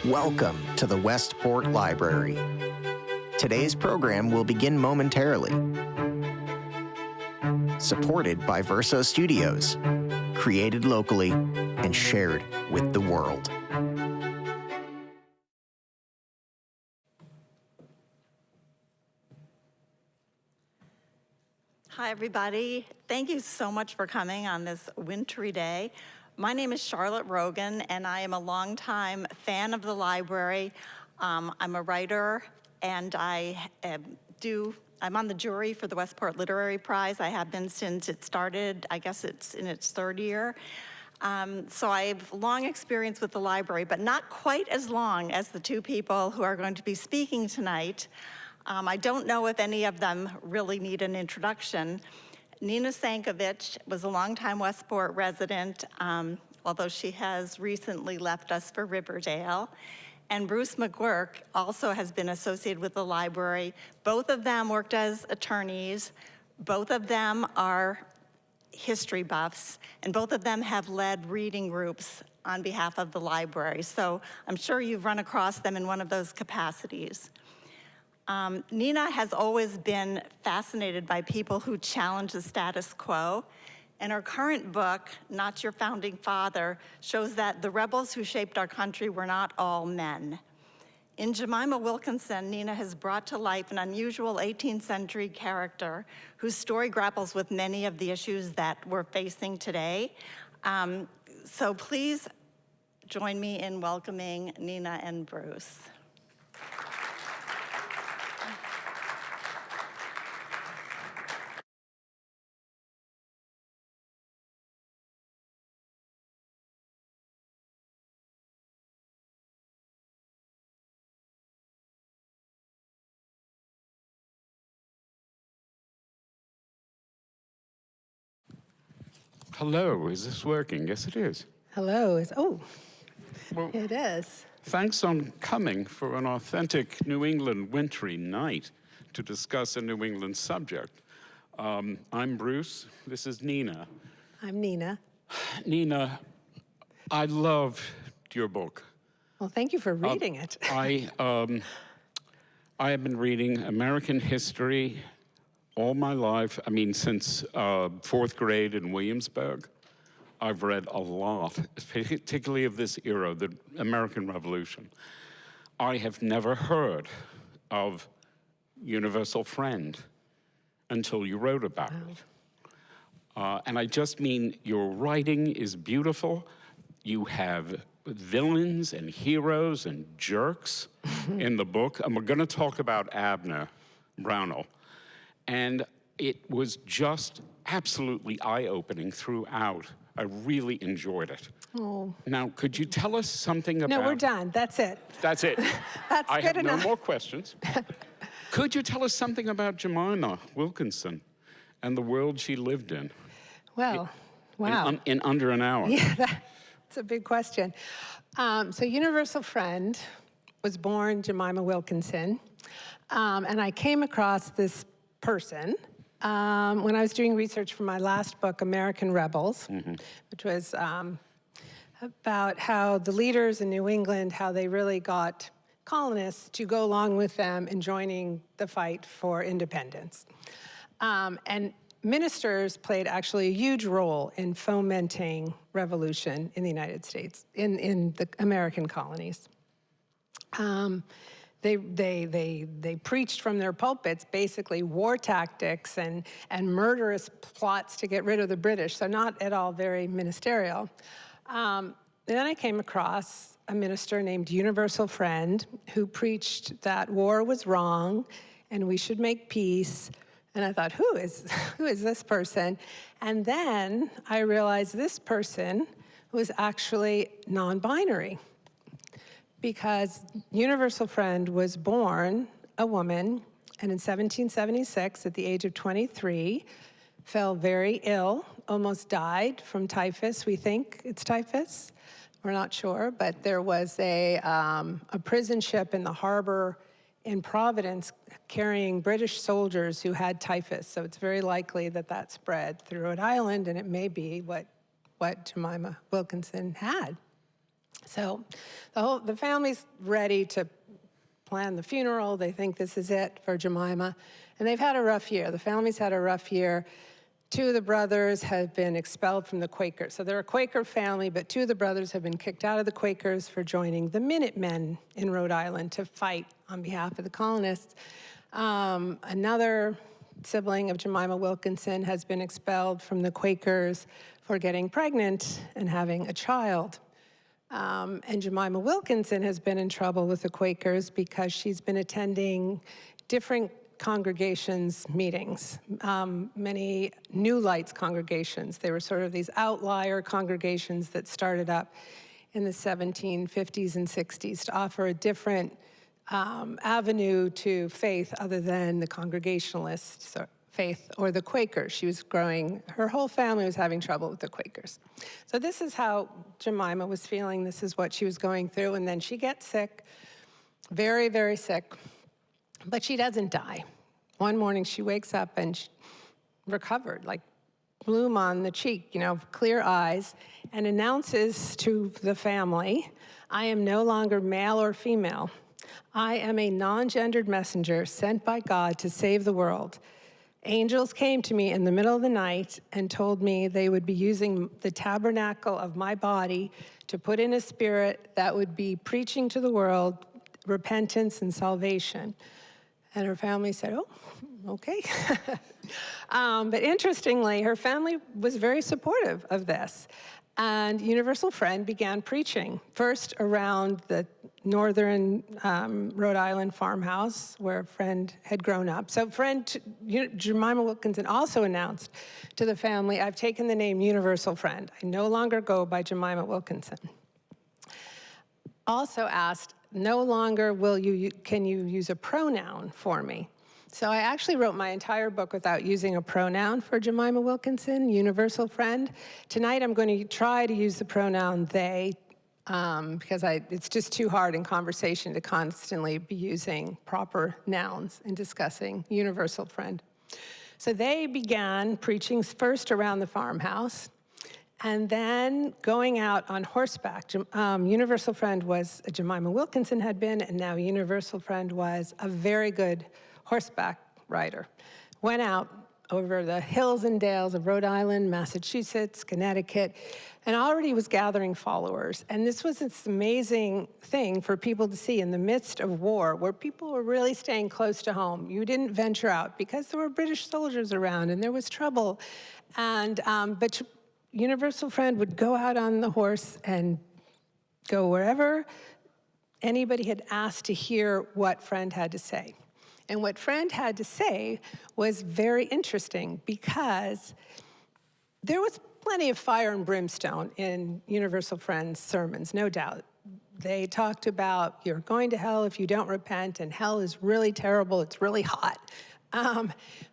Welcome to the Westport Library. Today's program will begin momentarily. Supported by Verso Studios, created locally and shared with the world. Hi, everybody. Thank you so much for coming on this wintry day. My name is Charlotte Rogan, and I am a longtime fan of the library. I'm a writer, and I'm on the jury for the Westport Literary Prize. I have been since it started. I guess it's in its third year. So I have long experience with the library, but not quite as long as the two people who are going to be speaking tonight. I don't know if any of them really need an introduction. Nina Sankovitch was a longtime Westport resident, although she has recently left us for Riverdale. And Bruce McGuirk also has been associated with the library. Both of them worked as attorneys. Both of them are history buffs, and both of them have led reading groups on behalf of the library. So I'm sure you've run across them in one of those capacities. Nina has always been fascinated by people who challenge the status quo, and her current book, Not Your Founding Father, shows that the rebels who shaped our country were not all men. In Jemima Wilkinson, Nina has brought to life an unusual 18th century character whose story grapples with many of the issues that we're facing today. So please join me in welcoming Nina and Bruce. Hello, is this working? Yes, it is. Hello. Well, It is. thanks on coming for an authentic New England wintry night to discuss a New England subject. I'm Bruce. This is Nina. I'm Nina. Nina, I loved your book. Well, thank you for reading it. I have been reading American history all my life. I mean, since fourth grade in Williamsburg, I've read a lot, particularly of this era, the American Revolution. I have never heard of Universal Friend until you wrote about it. And I just mean your writing is beautiful. You have villains and heroes and jerks in the book. And we're going to talk about Abner Brownell. And it was just absolutely eye-opening throughout. I really enjoyed it. Oh. Now, could you tell us something about... No, we're done. That's it. That's it. That's I good have enough. no more questions. Could you tell us something about Jemima Wilkinson and the world she lived in? Well, wow. In under an hour. Yeah, that's a big question. So Universal Friend was born Jemima Wilkinson. And I came across this person when I was doing research for my last book, American Rebels, which was about how the leaders in New England, how they really got colonists to go along with them in joining the fight for independence. And ministers played actually a huge role in fomenting revolution in the United States, in the American colonies. They preached from their pulpits basically war tactics and murderous plots to get rid of the British, so not at all very ministerial. And then I came across a minister named Universal Friend who preached that war was wrong and we should make peace. And I thought, who is this person? And then I realized this person was actually non-binary, because Universal Friend was born a woman, and in 1776, at the age of 23, fell very ill, almost died from typhus. We think it's typhus. We're not sure, but there was a prison ship in the harbor in Providence carrying British soldiers who had typhus. So it's very likely that that spread through Rhode Island, and it may be what Jemima Wilkinson had. So the family's ready to plan the funeral. They think this is it for Jemima. And they've had a rough year. The family's had a rough year. Two of the brothers have been expelled from the Quakers. So they're a Quaker family, but two of the brothers have been kicked out of the Quakers for joining the Minutemen in Rhode Island to fight on behalf of the colonists. Another sibling of Jemima Wilkinson has been expelled from the Quakers for getting pregnant and having a child. And Jemima Wilkinson has been in trouble with the Quakers because she's been attending different congregations meetings, many New Lights congregations. They were sort of these outlier congregations that started up in the 1750s and 60s to offer a different avenue to faith other than the Congregationalist faith or the Quakers. She was growing, her whole family was having trouble with the Quakers. So this is how Jemima was feeling. This is what she was going through. And then she gets sick, very, very sick. But she doesn't die. One morning she wakes up and she recovered, like bloom on the cheek, you know, clear eyes, and announces to the family, I am no longer male or female. I am a non-gendered messenger sent by God to save the world. Angels came to me in the middle of the night and told me they would be using the tabernacle of my body to put in a spirit that would be preaching to the world repentance and salvation. And her family said, oh, okay. But interestingly, her family was very supportive of this. And Universal Friend began preaching, first around the northern Rhode Island farmhouse where Friend had grown up. So Jemima Wilkinson also announced to the family, I've taken the name Universal Friend. I no longer go by Jemima Wilkinson. Also asked, no longer can you use a pronoun for me? So I actually wrote my entire book without using a pronoun for Jemima Wilkinson, Universal Friend. Tonight I'm going to try to use the pronoun they, because it's just too hard in conversation to constantly be using proper nouns in discussing Universal Friend. So they began preaching first around the farmhouse, and then going out on horseback. Universal Friend was, Jemima Wilkinson had been, and now Universal Friend was a very good horseback rider. Went out over the hills and dales of Rhode Island, Massachusetts, Connecticut, and already was gathering followers. And this was this amazing thing for people to see in the midst of war, where people were really staying close to home. You didn't venture out because there were British soldiers around and there was trouble. And but Universal Friend would go out on the horse and go wherever anybody had asked to hear what Friend had to say. And what Friend had to say was very interesting because there was plenty of fire and brimstone in Universal Friend's sermons, no doubt. They talked about you're going to hell if you don't repent, and hell is really terrible, it's really hot.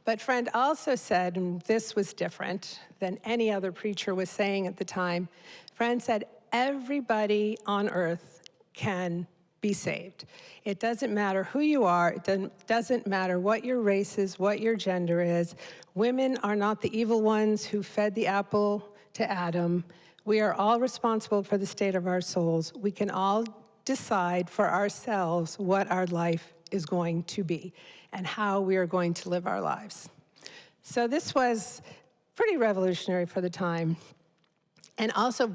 But Friend also said, and this was different than any other preacher was saying at the time, Friend said, everybody on earth can be saved. It doesn't matter who you are. It doesn't matter what your race is, what your gender is. Women are not the evil ones who fed the apple to Adam. We are all responsible for the state of our souls. We can all decide for ourselves what our life is going to be and how we are going to live our lives. So this was pretty revolutionary for the time, and also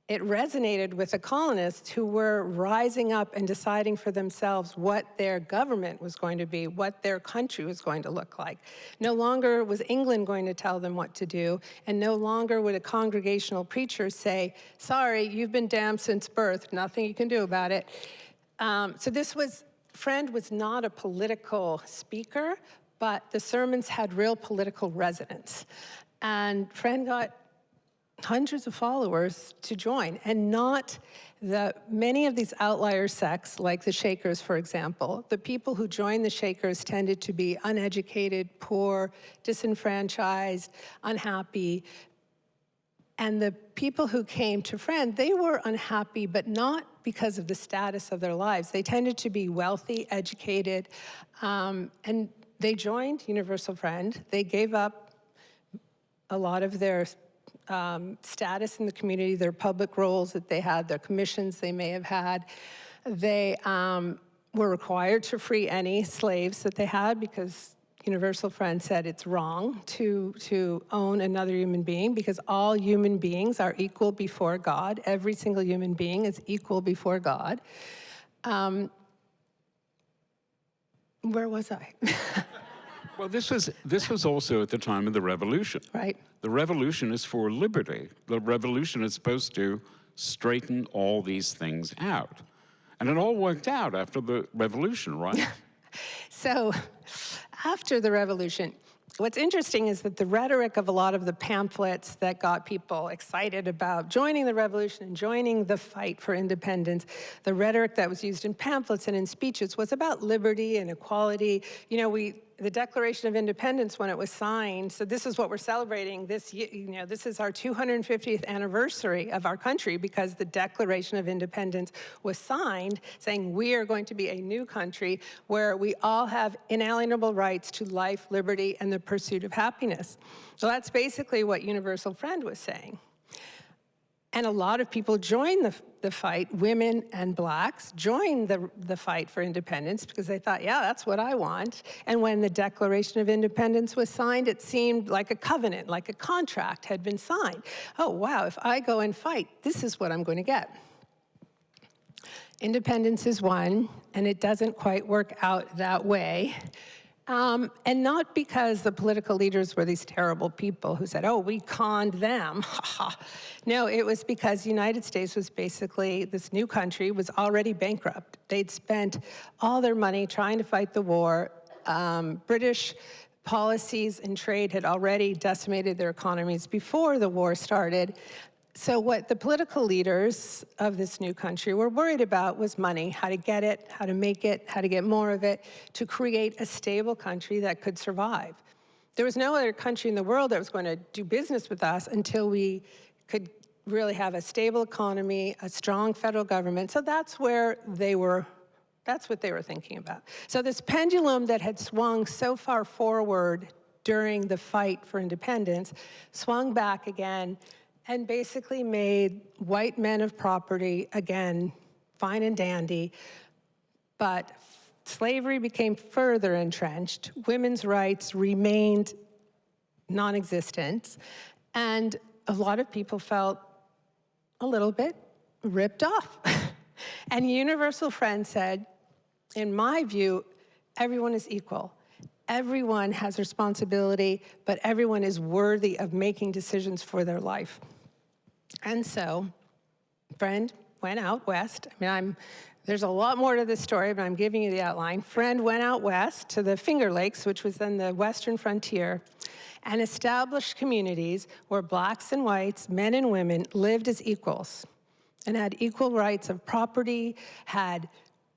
it resonated with the colonists who were rising up and deciding for themselves what their government was going to be, what their country was going to look like. No longer was England going to tell them what to do, and no longer would a congregational preacher say, sorry, you've been damned since birth, nothing you can do about it. Friend was not a political speaker, but the sermons had real political resonance. And Friend got hundreds of followers to join, and not many of these outlier sects, like the Shakers, for example. The people who joined the Shakers tended to be uneducated, poor, disenfranchised, unhappy. And the people who came to Friend, they were unhappy, but not because of the status of their lives. They tended to be wealthy, educated, and they joined Universal Friend. They gave up a lot of their status in the community, their public roles that they had, their commissions they may have had. They were required to free any slaves that they had because Universal Friend said it's wrong to own another human being because all human beings are equal before God. Every single human being is equal before God. Where was I? Well, this was also at the time of the revolution. Right. The revolution is for liberty. The revolution is supposed to straighten all these things out. And it all worked out after the revolution, right? So after the revolution, what's interesting is that the rhetoric of a lot of the pamphlets that got people excited about joining the revolution and joining the fight for independence, the rhetoric that was used in pamphlets and in speeches was about liberty and equality. You know, the Declaration of Independence, when it was signed, so this is what we're celebrating this year, you know, this is our 250th anniversary of our country because the Declaration of Independence was signed saying we are going to be a new country where we all have inalienable rights to life, liberty, and the pursuit of happiness. So that's basically what Universal Friend was saying. And a lot of people joined the fight, women and blacks joined the fight for independence because they thought, yeah, that's what I want. And when the Declaration of Independence was signed, it seemed like a covenant, like a contract had been signed. Oh, wow, if I go and fight, this is what I'm going to get. Independence is won, and it doesn't quite work out that way. And not because the political leaders were these terrible people who said, oh, we conned them. No, it was because the United States was basically, this new country was already bankrupt. They'd spent all their money trying to fight the war. British policies and trade had already decimated their economies before the war started. So what the political leaders of this new country were worried about was money, how to get it, how to make it, how to get more of it, to create a stable country that could survive. There was no other country in the world that was going to do business with us until we could really have a stable economy, a strong federal government. So that's where they were, that's what they were thinking about. So this pendulum that had swung so far forward during the fight for independence swung back again and basically made white men of property, again, fine and dandy, but slavery became further entrenched, women's rights remained non-existent, and a lot of people felt a little bit ripped off. And Universal Friend said, in my view, everyone is equal. Everyone has responsibility, but everyone is worthy of making decisions for their life. And so, Friend went out west. I mean, there's a lot more to this story, but I'm giving you the outline. Friend went out west to the Finger Lakes, which was then the western frontier, and established communities where blacks and whites, men and women, lived as equals and had equal rights of property, had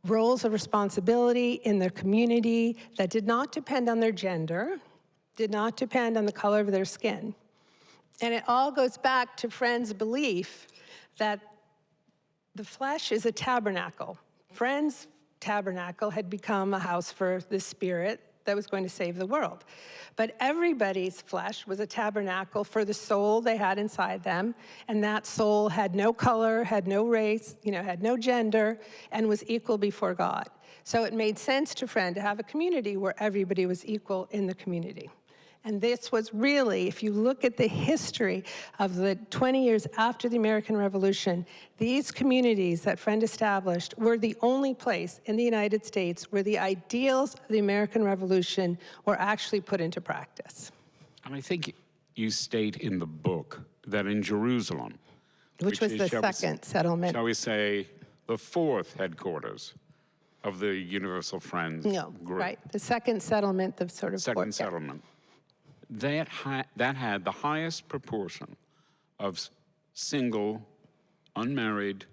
roles of responsibility in their community that did not depend on their gender, did not depend on the color of their skin. And it all goes back to Friend's belief that the flesh is a tabernacle. Friend's tabernacle had become a house for the spirit that was going to save the world. But everybody's flesh was a tabernacle for the soul they had inside them, and that soul had no color, had no race, had no gender, and was equal before God. So it made sense to Friend to have a community where everybody was equal in the community. And this was really, if you look at the history of the 20 years after the American Revolution, these communities that Friend established were the only place in the United States where the ideals of the American Revolution were actually put into practice. And I think you state in the book that in Jerusalem, which was the second settlement. Shall we say the fourth headquarters of the Universal Friends group. Right, the second settlement, the sort of second settlement. That had the highest proportion of single, unmarried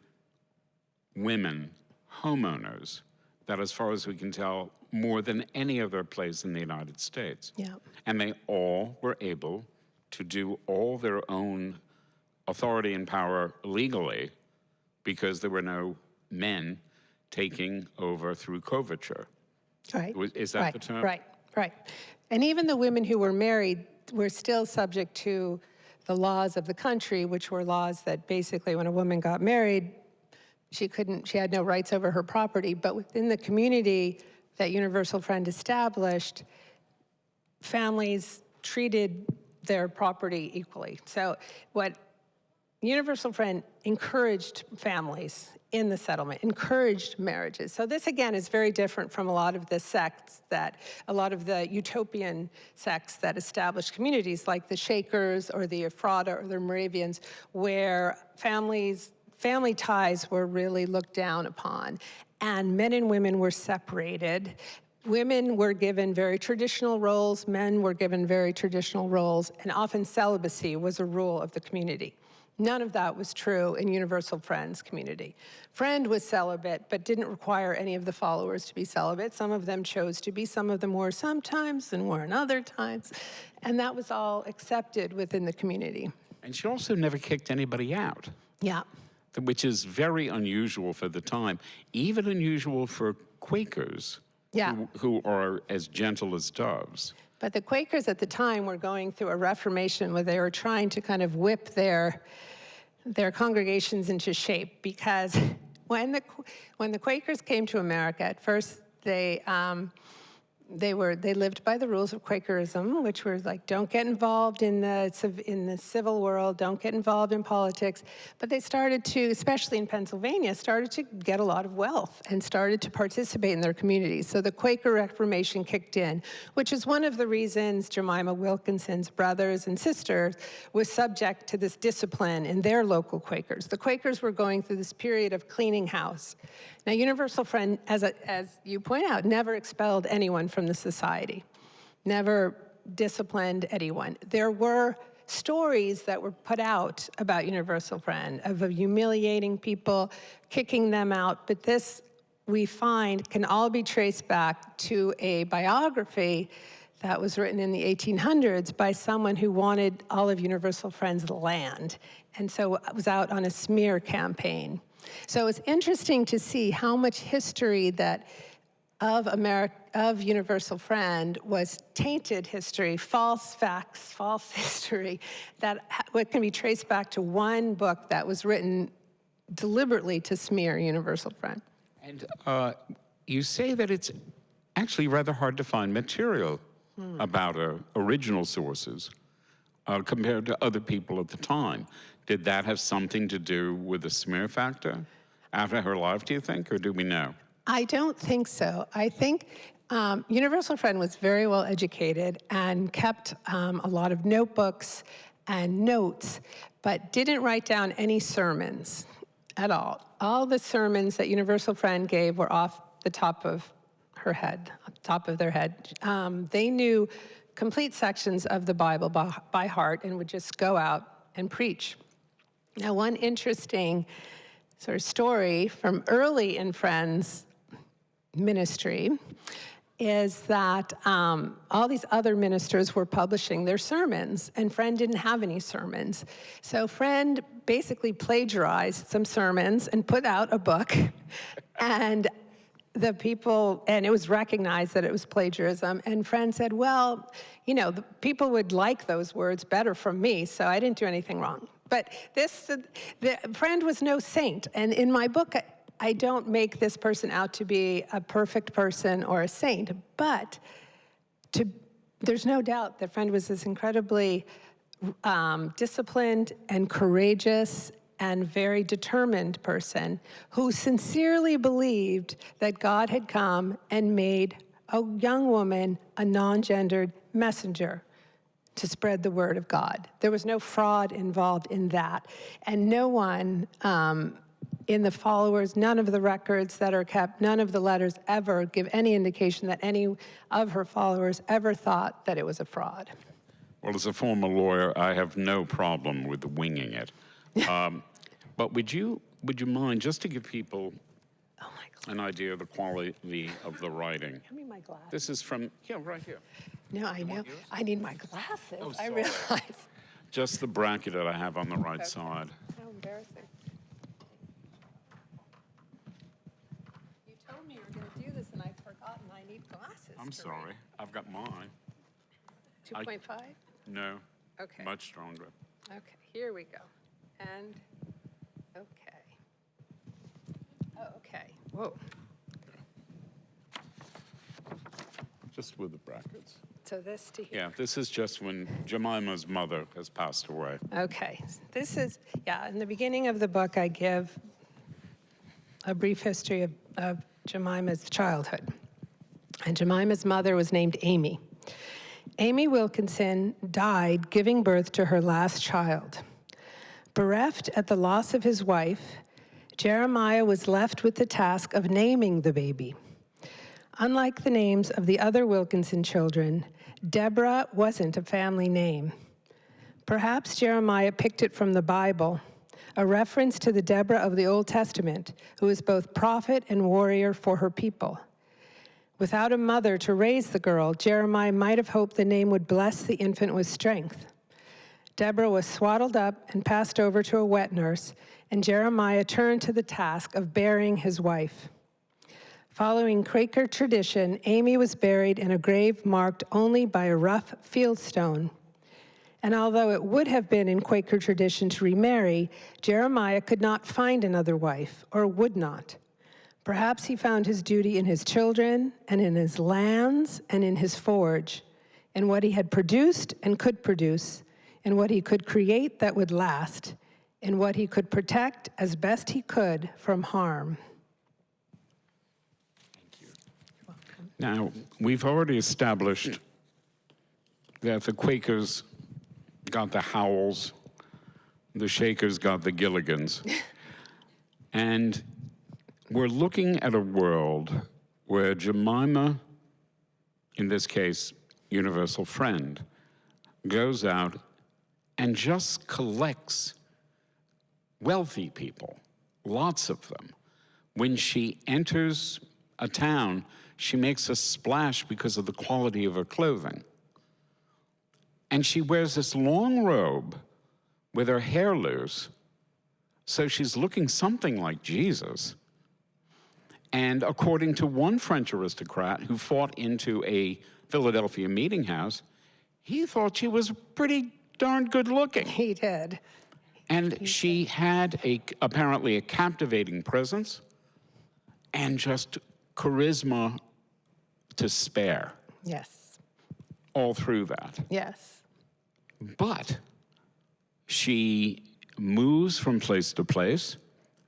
women homeowners that, as far as we can tell, more than any other place in the United States. Yeah. And they all were able to do all their own authority and power legally because there were no men taking over through coverture. Right. Is that the term? Right. And even the women who were married were still subject to the laws of the country, which were laws that basically when a woman got married, she had no rights over her property. But within the community that Universal Friend established, families treated their property equally. So what Universal Friend encouraged families in the settlement, encouraged marriages. So this, again, is very different from a lot of the sects a lot of the utopian sects that established communities like the Shakers or the Ephrata or the Moravians, where family ties were really looked down upon, and men and women were separated. Women were given very traditional roles, men were given very traditional roles, and often celibacy was a rule of the community. None of that was true in Universal Friend's community. Friend was celibate, but didn't require any of the followers to be celibate. Some of them chose to be, some of them were sometimes and weren't other times, and that was all accepted within the community. And she also never kicked anybody out. Yeah. Which is very unusual for the time, even unusual for Quakers, Yeah. who are as gentle as doves. But the Quakers at the time were going through a reformation where they were trying to kind of whip their congregations into shape, because when the Quakers came to America, at first they lived by the rules of Quakerism, which were like, don't get involved in the civil world, don't get involved in politics. But they started to, especially in Pennsylvania, started to get a lot of wealth and started to participate in their communities. So the Quaker Reformation kicked in, which is one of the reasons Jemima Wilkinson's brothers and sisters was subject to this discipline in their local Quakers. The Quakers were going through this period of cleaning house. Now, Universal Friend, as you point out, never expelled anyone from the society, never disciplined anyone. There were stories that were put out about Universal Friend of humiliating people, kicking them out, but this, we find, can all be traced back to a biography that was written in the 1800s by someone who wanted all of Universal Friend's land, and so it was out on a smear campaign. So it's interesting to see how much history of Universal Friend was tainted history, false facts, false history, that what can be traced back to one book that was written deliberately to smear Universal Friend. And you say that it's actually rather hard to find material about original sources compared to other people at the time. Did that have something to do with the smear factor after her life, do you think, or do we know? I don't think so. I think Universal Friend was very well educated and kept a lot of notebooks and notes, but didn't write down any sermons at all. All the sermons that Universal Friend gave were off the top of her head, top of their head. They knew complete sections of the Bible by heart and would just go out and preach. Now, one interesting sort of story from early in Friend's ministry is that all these other ministers were publishing their sermons, and Friend didn't have any sermons. So Friend basically plagiarized some sermons and put out a book, and it was recognized that it was plagiarism, and Friend said, well, you know, the people would like those words better from me, so I didn't do anything wrong. But the Friend was no saint, and in my book, I don't make this person out to be a perfect person or a saint, but there's no doubt that Friend was this incredibly disciplined and courageous and very determined person who sincerely believed that God had come and made a young woman a non-gendered messenger to spread the word of God. There was no fraud involved in that. And no one in the followers, none of the records that are kept, none of the letters ever give any indication that any of her followers ever thought that it was a fraud. Well, as a former lawyer, I have no problem with winging it. But would you mind, just to give people an idea of the quality of the writing? Give me my glasses. This is from, right here. No, I know. I need my glasses. Oh, I sorry. realize. Just the bracket that I have on the right side. How embarrassing. You told me you were going to do this, and I've forgotten I need glasses. I'm sorry. I've got mine. 2.5? No. Okay. Much stronger. Okay, here we go. And, okay. Oh, okay, whoa. Just with the brackets. So this to here. Yeah, this is just when Jemima's mother has passed away. Okay, this is, in the beginning of the book, I give a brief history of Jemima's childhood. And Jemima's mother was named Amy. Amy Wilkinson died giving birth to her last child. Bereft at the loss of his wife, Jeremiah was left with the task of naming the baby. Unlike the names of the other Wilkinson children, Deborah wasn't a family name. Perhaps Jeremiah picked it from the Bible, a reference to the Deborah of the Old Testament, who was both prophet and warrior for her people. Without a mother to raise the girl, Jeremiah might have hoped the name would bless the infant with strength. Deborah was swaddled up and passed over to a wet nurse, and Jeremiah turned to the task of burying his wife. Following Quaker tradition, Amy was buried in a grave marked only by a rough field stone. And although it would have been in Quaker tradition to remarry, Jeremiah could not find another wife, or would not. Perhaps he found his duty in his children, and in his lands, and in his forge, in what he had produced and could produce, in what he could create that would last, in what he could protect as best he could from harm. Now, we've already established that the Quakers got the Howells, the Shakers got the Gilligans. And we're looking at a world where Jemima, in this case, universal friend, goes out and just collects wealthy people, lots of them. When she enters a town, she makes a splash because of the quality of her clothing. And she wears this long robe with her hair loose, so she's looking something like Jesus. And according to one French aristocrat who fought into a Philadelphia meeting house, he thought she was pretty darn good looking. He did. And she had apparently a captivating presence and just charisma to spare. Yes. All through that. Yes. But she moves from place to place.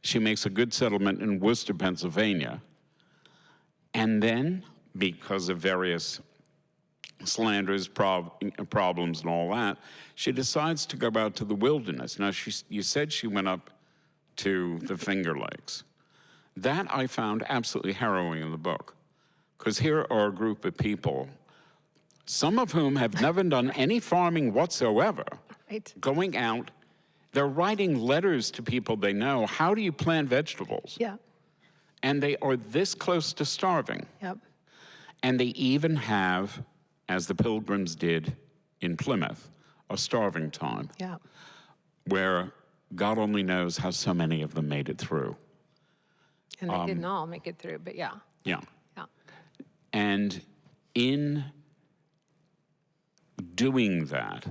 She makes a good settlement in Worcester, Pennsylvania. And then, because of various slanders, problems, and all that, she decides to go out to the wilderness. Now, you said she went up to the Finger Lakes. That I found absolutely harrowing in the book, because here are a group of people, some of whom have never done any farming whatsoever, Right. going out. They're writing letters to people they know. How do you plant vegetables? Yeah. And they are this close to starving. Yep. And they even have, as the Pilgrims did in Plymouth, a starving time Yeah. where God only knows how so many of them made it through. And they didn't all make it through, but yeah. Yeah. Yeah. And in doing that,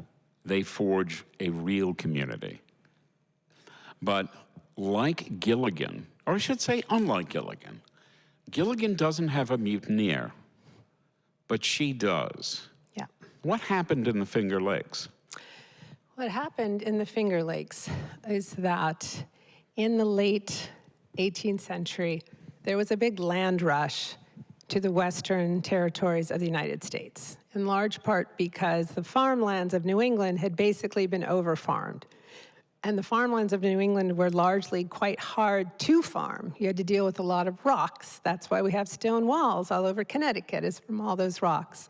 they forge a real community. But like Gilligan, or I should say unlike Gilligan, Gilligan doesn't have a mutineer, but she does. Yeah. What happened in the Finger Lakes? What happened in the Finger Lakes is that in the late 18th century, there was a big land rush to the western territories of the United States, in large part because the farmlands of New England had basically been over-farmed. And the farmlands of New England were largely quite hard to farm. You had to deal with a lot of rocks. That's why we have stone walls all over Connecticut, is from all those rocks.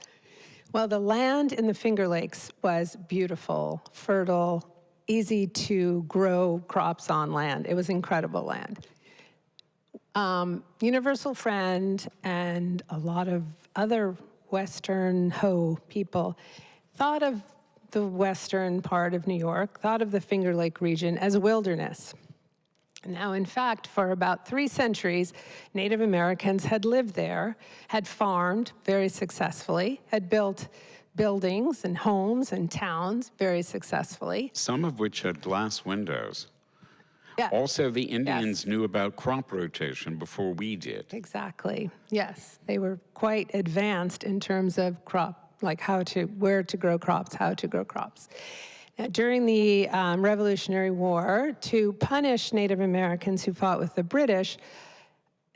Well, the land in the Finger Lakes was beautiful, fertile, easy to grow crops on land. It was incredible land. Universal Friend and a lot of other Western people thought of the western part of New York, thought of the Finger Lake region as a wilderness. Now, in fact, for about 3 centuries, Native Americans had lived there, had farmed very successfully, had built buildings and homes and towns very successfully. Some of which had glass windows. Yeah. Also, the Indians knew about crop rotation before we did. Exactly. Yes, they were quite advanced in terms of crop, like where to grow crops, how to grow crops. Now, during the Revolutionary War, to punish Native Americans who fought with the British,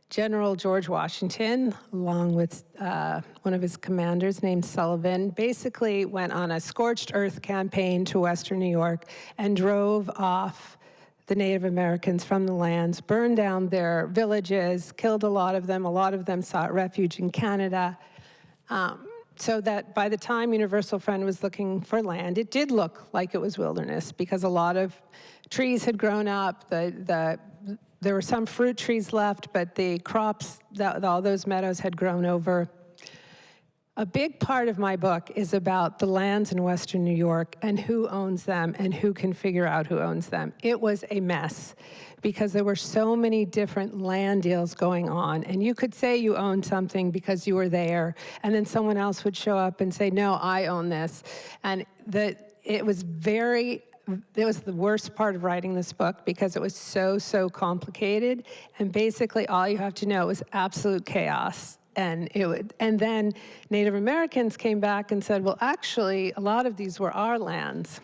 General George Washington, along with one of his commanders named Sullivan, basically went on a scorched earth campaign to Western New York and drove off the Native Americans from the lands, burned down their villages, killed a lot of them sought refuge in Canada. So that by the time Universal Friend was looking for land, it did look like it was wilderness because a lot of trees had grown up, there were some fruit trees left, but the crops, all those meadows had grown over. A big part of my book is about the lands in Western New York and who owns them and who can figure out who owns them. It was a mess because there were so many different land deals going on. And you could say you owned something because you were there, and then someone else would show up and say, no, I own this. And it was the worst part of writing this book because it was so complicated. And basically all you have to know is absolute chaos. And then Native Americans came back and said, well, actually, a lot of these were our lands.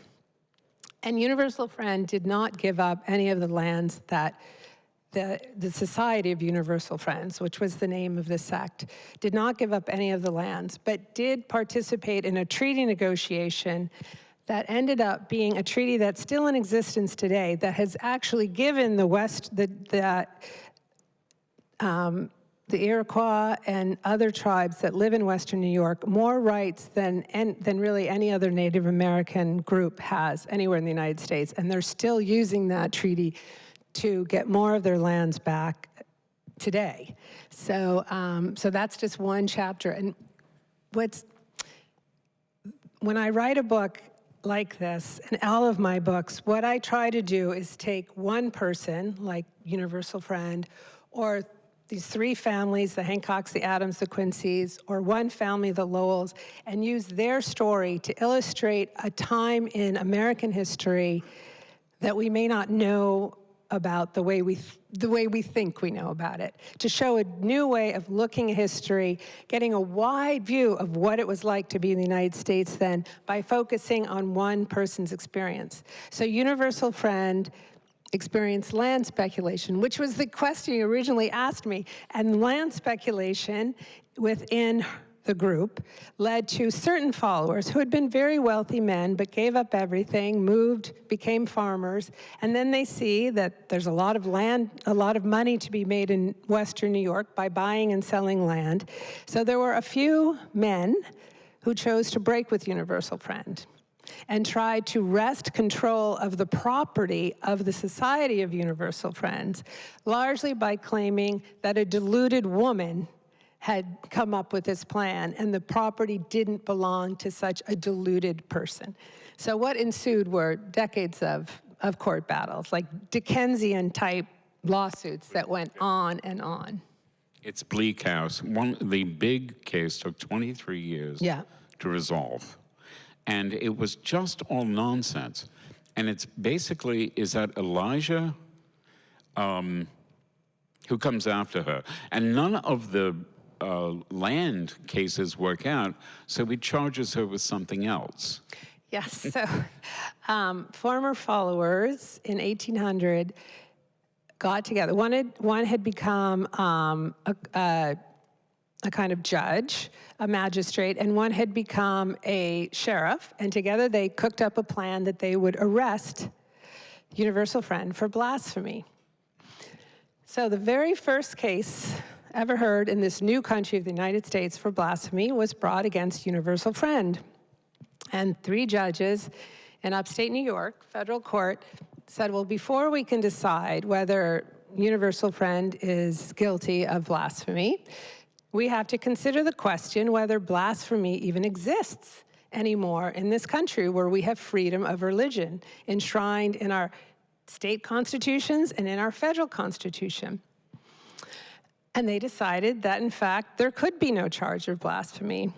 And Universal Friend did not give up any of the lands that the Society of Universal Friends, which was the name of this sect, did not give up any of the lands, but did participate in a treaty negotiation that ended up being a treaty that's still in existence today, that has actually given the West, the Iroquois and other tribes that live in Western New York more rights than really any other Native American group has anywhere in the United States. And they're still using that treaty to get more of their lands back today. So that's just one chapter. And when I write a book like this, and all of my books, what I try to do is take one person, like Universal Friend, or these three families, the Hancocks, the Adams, the Quincy's, or one family, the Lowells, and use their story to illustrate a time in American history that we may not know about the way we think we know about it, to show a new way of looking at history, getting a wide view of what it was like to be in the United States then by focusing on one person's experience. So Universal Friend experienced land speculation, which was the question you originally asked me. And land speculation within the group led to certain followers who had been very wealthy men, but gave up everything, moved, became farmers. And then they see that there's a lot of land, a lot of money to be made in Western New York by buying and selling land. So there were a few men who chose to break with Universal Friend and tried to wrest control of the property of the Society of Universal Friends, largely by claiming that a deluded woman had come up with this plan and the property didn't belong to such a deluded person. So what ensued were decades of court battles, like Dickensian-type lawsuits that went on and on. It's Bleak House. The big case took 23 years to resolve. And it was just all nonsense. And it's basically, is that Elijah who comes after her. And none of the land cases work out, so he charges her with something else. Yes, so former followers in 1800 got together. One had become a kind of judge, a magistrate, and one had become a sheriff, and together they cooked up a plan that they would arrest Universal Friend for blasphemy. So the very first case ever heard in this new country of the United States for blasphemy was brought against Universal Friend. And 3 judges in upstate New York, federal court, said, well, before we can decide whether Universal Friend is guilty of blasphemy, we have to consider the question whether blasphemy even exists anymore in this country where we have freedom of religion enshrined in our state constitutions and in our federal constitution. And they decided that, in fact, there could be no charge of blasphemy.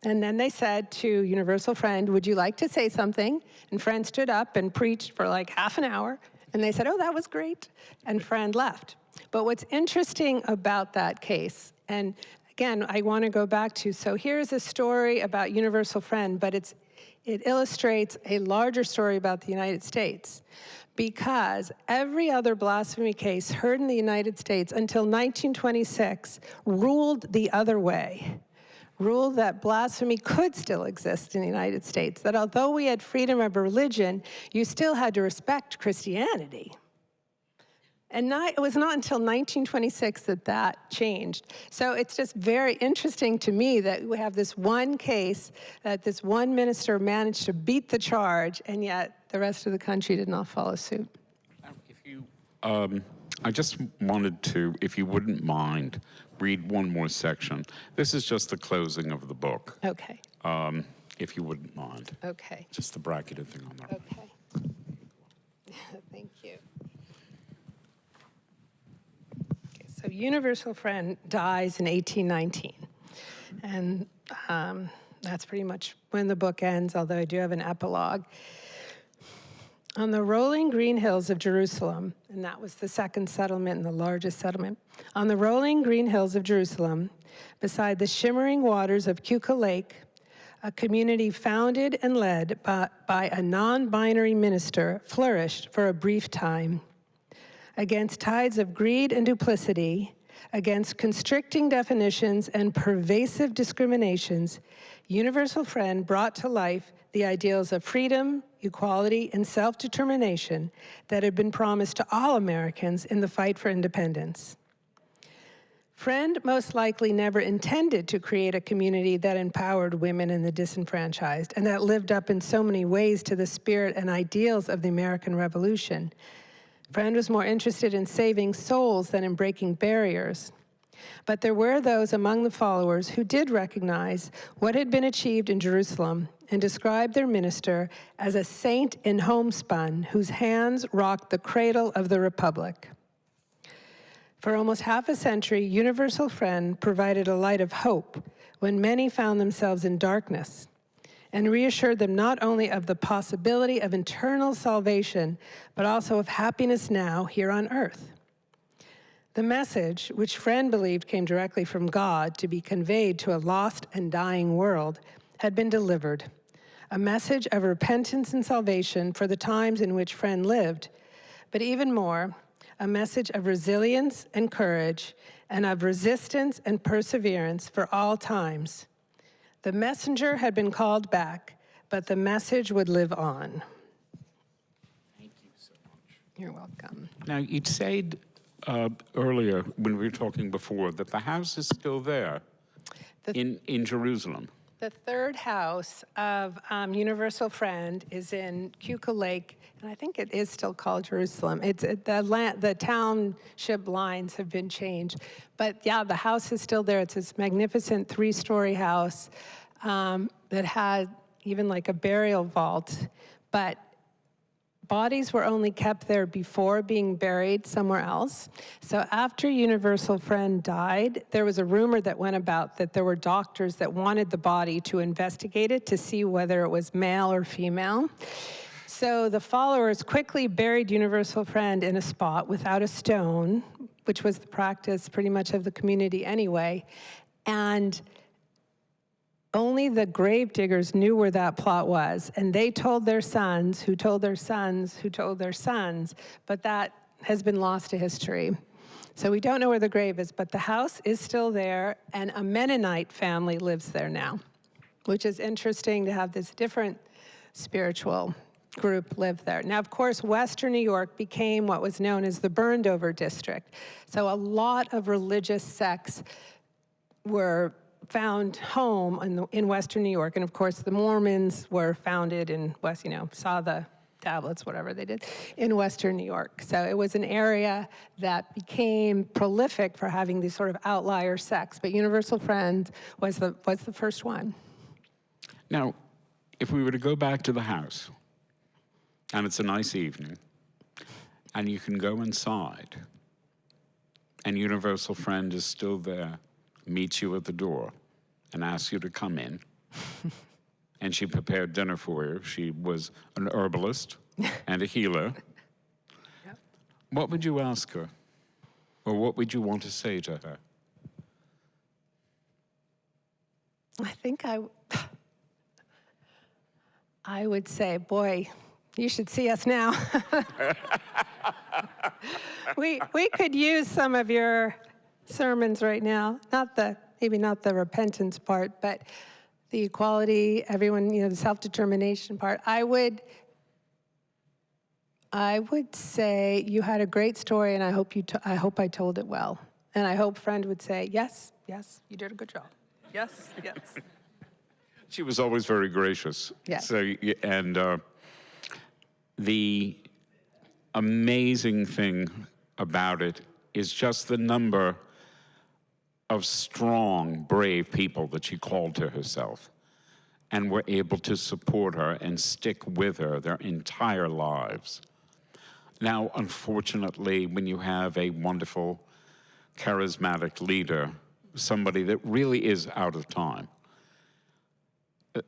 And then they said to Universal Friend, would you like to say something? And Friend stood up and preached for like half an hour. And they said, oh, that was great. And Friend left. But what's interesting about that case, and again, I want to go back to, so here's a story about Universal Friend, but it illustrates a larger story about the United States. Because every other blasphemy case heard in the United States until 1926 ruled the other way. Ruled that blasphemy could still exist in the United States, that although we had freedom of religion, you still had to respect Christianity. And it was not until 1926 that that changed. So it's just very interesting to me that we have this one case that this one minister managed to beat the charge, and yet the rest of the country did not follow suit. I just wanted to, if you wouldn't mind, read one more section. This is just the closing of the book. Okay. If you wouldn't mind. Okay. Just the bracketed thing on there. Okay. Thank you. Okay, so Universal Friend dies in 1819. And that's pretty much when the book ends, although I do have an epilogue. On the rolling green hills of Jerusalem, and that was the second settlement and the largest settlement, on the rolling green hills of Jerusalem, beside the shimmering waters of Keuka Lake, a community founded and led by a non-binary minister flourished for a brief time. Against tides of greed and duplicity, against constricting definitions and pervasive discriminations, Universal Friend brought to life the ideals of freedom, equality, and self-determination that had been promised to all Americans in the fight for independence. Friend most likely never intended to create a community that empowered women and the disenfranchised and that lived up in so many ways to the spirit and ideals of the American Revolution. Friend was more interested in saving souls than in breaking barriers. But there were those among the followers who did recognize what had been achieved in Jerusalem and described their minister as a saint in homespun whose hands rocked the cradle of the Republic. For almost half a century, Universal Friend provided a light of hope when many found themselves in darkness, and reassured them not only of the possibility of eternal salvation, but also of happiness now here on earth. The message, which Friend believed came directly from God to be conveyed to a lost and dying world, had been delivered. A message of repentance and salvation for the times in which Friend lived, but even more, a message of resilience and courage, and of resistance and perseverance for all times. The messenger had been called back, but the message would live on. Thank you so much. You're welcome. Now, you'd said earlier, when we were talking before, that the house is still there in Jerusalem. The third house of Universal Friend is in Keuka Lake, and I think it is still called Jerusalem. The township lines have been changed. But yeah, the house is still there. It's this magnificent 3-story house that had even like a burial vault. But bodies were only kept there before being buried somewhere else. So after Universal Friend died, there was a rumor that went about that there were doctors that wanted the body to investigate it to see whether it was male or female. So the followers quickly buried Universal Friend in a spot without a stone, which was the practice pretty much of the community anyway. And only the grave diggers knew where that plot was, and they told their sons, who told their sons, who told their sons, but that has been lost to history. So we don't know where the grave is, but the house is still there, and a Mennonite family lives there now, which is interesting to have this different spiritual group live there. Now, of course, Western New York became what was known as the burned over district. So a lot of religious sects were found home in Western New York. And of course, the Mormons were founded in saw the tablets, whatever they did, in Western New York. So it was an area that became prolific for having these sort of outlier sects. But Universal Friend was the first one. Now, if we were to go back to the house, and it's a nice evening, and you can go inside, and Universal Friend is still there, meets you at the door, and asks you to come in, And she prepared dinner for you. She was an herbalist and a healer. Yep. What would you ask her? Or what would you want to say to her? I think I would say, boy, you should see us now. We could use some of your sermons right now. Maybe not the repentance part, but the equality, everyone, the self-determination part. I would say you had a great story, and I hope I told it well. And I hope friend would say, yes, you did a good job. Yes. She was always very gracious. Yes. So, and the amazing thing about it is just the number of strong, brave people that she called to herself and were able to support her and stick with her their entire lives. Now, unfortunately, when you have a wonderful, charismatic leader, somebody that really is out of time,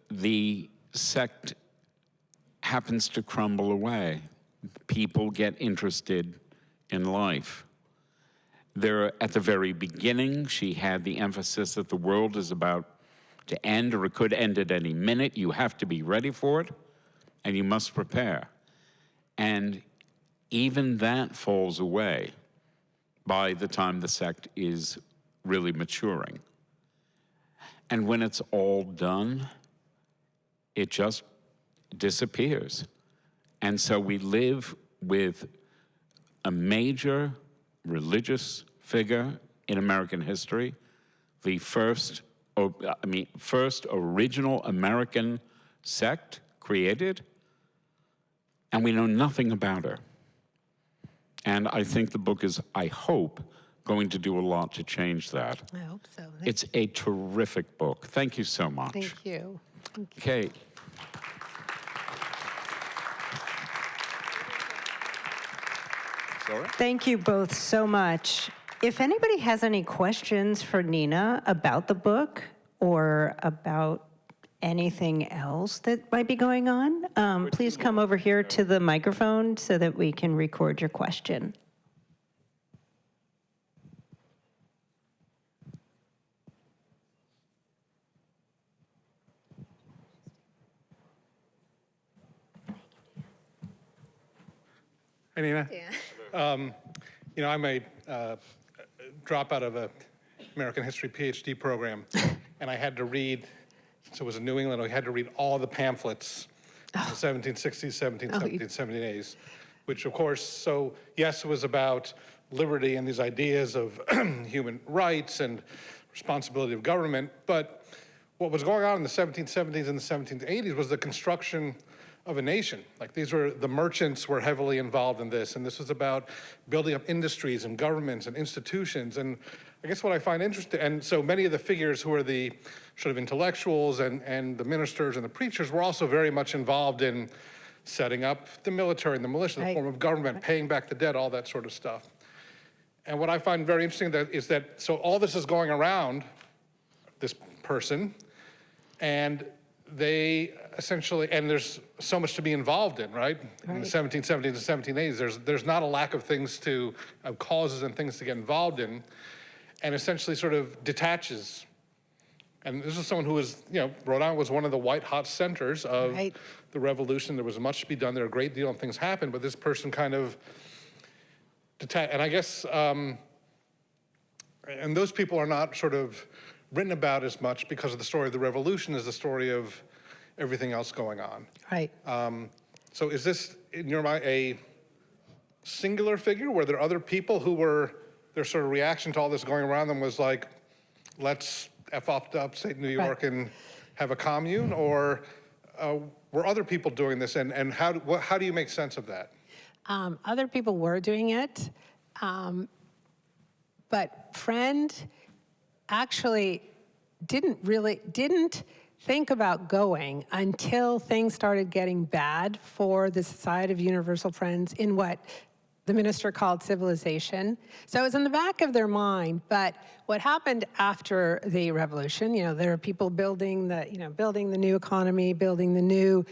the sect happens to crumble away. People get interested in life. At the very beginning, she had the emphasis that the world is about to end, or it could end at any minute. You have to be ready for it, and you must prepare. And even that falls away by the time the sect is really maturing. And when it's all done, it just disappears. And so we live with a major religious figure in American history, the first original American sect created, and we know nothing about her. And I think the book is, I hope, going to do a lot to change that. I hope so. It's a terrific book. Thank you so much. Thank you. Okay. Thank you both so much. If anybody has any questions for Nina about the book or about anything else that might be going on, please come over here to the microphone so that we can record your question. Hey, Nina. Yeah. I'm a dropout of a American history PhD program, and I had to read, since it was in New England, I had to read all the pamphlets in the 1760s, 1770s, 1780s, which of course, yes, it was about liberty and these ideas of human rights and responsibility of government, but what was going on in the 1770s and the 1780s was the construction of a nation. Like the merchants were heavily involved in this, and this was about building up industries and governments and institutions. And I guess what I find interesting, and so many of the figures who are the sort of intellectuals and the ministers and the preachers were also very much involved in setting up the military and the militia, the form of government, paying back the debt, all that sort of stuff. And what I find very interesting is that so all this is going around this person, and they essentially, and there's so much to be involved in, right? In the 1770s and 1780s, there's not a lack of things of causes and things to get involved in, and essentially sort of detaches. And this is someone who was, Rhode Island was one of the white hot centers of the revolution. There was much to be done there, a great deal of things happened, but this person kind of detached. And I guess, and those people are not sort of written about as much because of the story of the revolution as the story of everything else going on. Right. So is this, in your mind, a singular figure? Were there other people who their sort of reaction to all this going around them was like, let's F off to upstate New York and have a commune? Or were other people doing this? And how do you make sense of that? Other people were doing it, but Friend actually didn't think about going until things started getting bad for the Society of Universal Friends in the the minister called civilization. So it was in the back of their mind. But what happened after the revolution, there are people building the new economy, building the new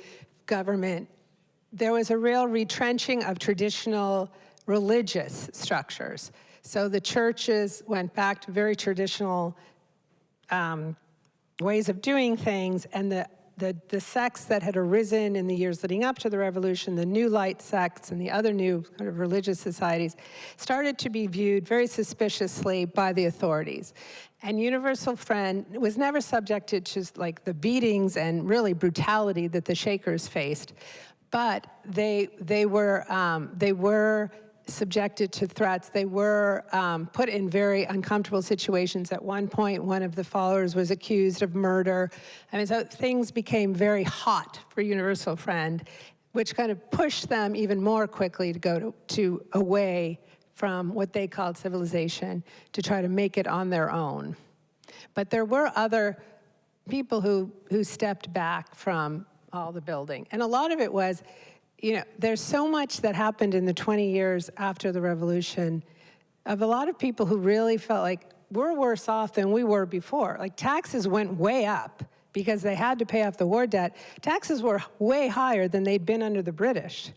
government. There was a real retrenching of traditional religious structures. So the churches went back to very traditional ways of doing things, and the sects that had arisen in the years leading up to the revolution, the New Light sects and the other new kind of religious societies, started to be viewed very suspiciously by the authorities. And Universal Friend was never subjected to like the beatings and really brutality that the Shakers faced, but they were subjected to threats. They were put in very uncomfortable situations. At one point, one of the followers was accused of murder. I mean, so things became very hot for Universal Friend, which kind of pushed them even more quickly to go to away from what they called civilization to try to make it on their own. But there were other people who stepped back from all the building. And a lot of it was, there's so much that happened in the 20 years after the revolution of a lot of people who really felt like we're worse off than we were before. Like taxes went way up because they had to pay off the war debt. Taxes were way higher than they'd been under the British.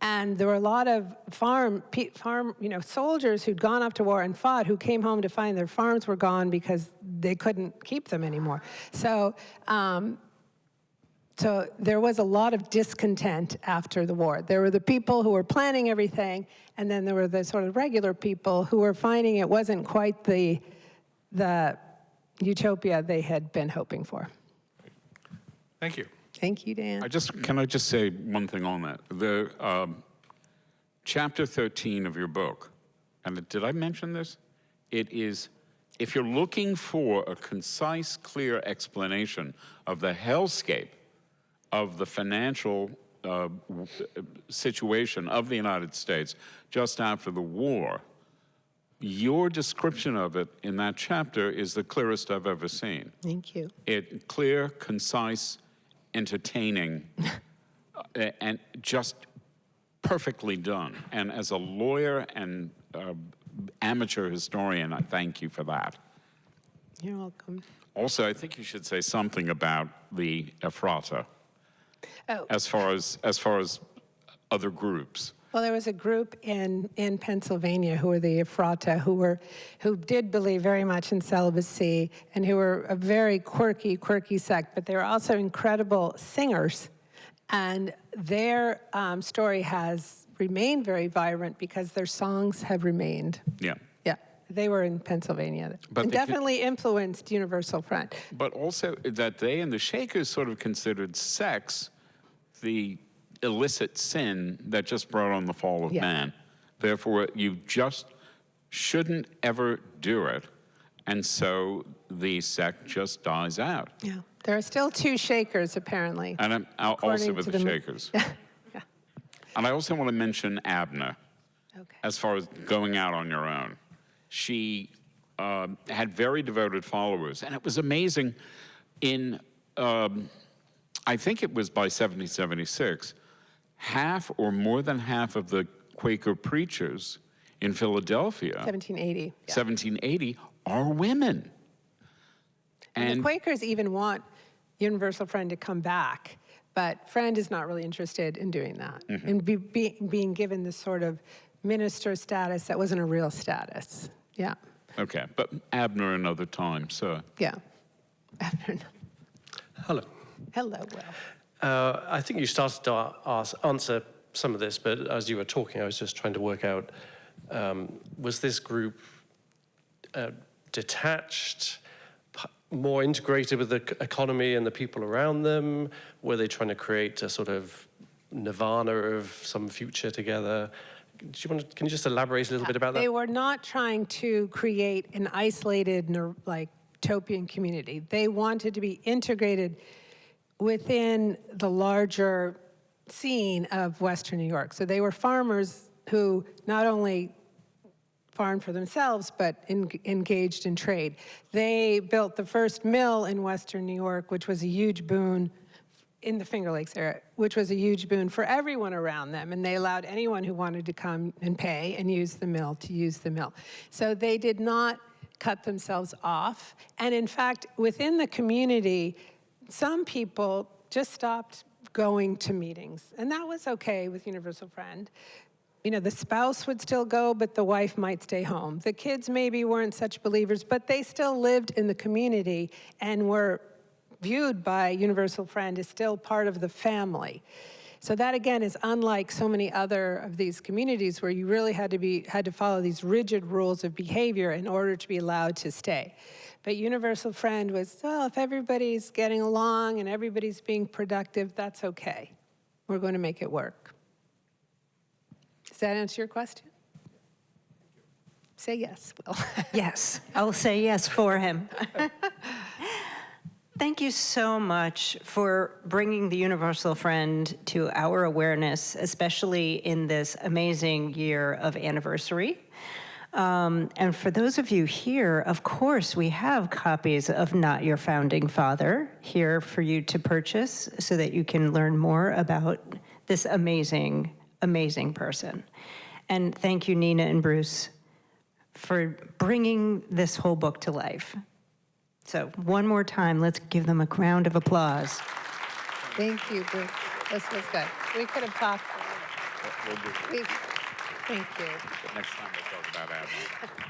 And there were a lot of farm soldiers who'd gone off to war and fought who came home to find their farms were gone because they couldn't keep them anymore. So there was a lot of discontent after the war. There were the people who were planning everything, and then there were the sort of regular people who were finding it wasn't quite the utopia they had been hoping for. Thank you. Thank you, Dan. Can I just say one thing on that? The chapter 13 of your book, and did I mention this? It is, if you're looking for a concise, clear explanation of the hellscape of the financial situation of the United States just after the war, your description of it in that chapter is the clearest I've ever seen. Thank you. Clear, concise, entertaining, and just perfectly done. And as a lawyer and amateur historian, I thank you for that. You're welcome. Also, I think you should say something about the Ephrata. Oh. As far as other groups. Well, there was a group in Pennsylvania who were the Ephrata, who did believe very much in celibacy and who were a very quirky sect, but they were also incredible singers. And their story has remained very vibrant because their songs have remained. Yeah. Yeah, they were in Pennsylvania. But and definitely influenced Universal Front. But also that they and the Shakers sort of considered sex the illicit sin that just brought on the fall of man. Therefore, you just shouldn't ever do it. And so the sect just dies out. Yeah, there are still 2 Shakers, apparently. And I'm also with the Shakers. Yeah. And I also want to mention Abner, Okay. as far as going out on your own. She had very devoted followers. And it was amazing in... I think it was by 1776, half or more than half of the Quaker preachers in Philadelphia, 1780. 1780, are women. And the Quakers even want Universal Friend to come back, but Friend is not really interested in doing that, and being given this sort of minister status that wasn't a real status. Yeah. Okay, but Abner another time, sir. Yeah. Abner. Hello. Hello, Will. I think you started to answer some of this, but as you were talking, I was just trying to work out, was this group detached, more integrated with the economy and the people around them? Were they trying to create a sort of nirvana of some future together? Can you just elaborate a little bit about that? They were not trying to create an isolated, utopian community. They wanted to be integrated within the larger scene of Western New York. So they were farmers who not only farmed for themselves, but engaged in trade. They built the first mill in Western New York, which was a huge boon in the Finger Lakes area, which was a huge boon for everyone around them. And they allowed anyone who wanted to come and pay and use the mill to use the mill. So they did not cut themselves off. And in fact, within the community, some people just stopped going to meetings. And that was okay with Universal Friend. You know, the spouse would still go, but the wife might stay home. The kids maybe weren't such believers, but they still lived in the community and were viewed by Universal Friend as still part of the family. So that, again, is unlike so many other of these communities where you really had to follow these rigid rules of behavior in order to be allowed to stay. But Universal Friend was, well, if everybody's getting along and everybody's being productive, that's okay. We're going to make it work. Does that answer your question? Say yes, Will. Yes, I'll say yes for him. Thank you so much for bringing the Universal Friend to our awareness, especially in this amazing year of anniversary. And for those of you here, of course, we have copies of Not Your Founding Father here for you to purchase so that you can learn more about this amazing, amazing person. And thank you, Nina and Bruce, for bringing this whole book to life. So one more time, let's give them a round of applause. Thank you, Bruce. This was good. We could have talked. We'll do it. Thank you. Next time we'll talk about Admiral.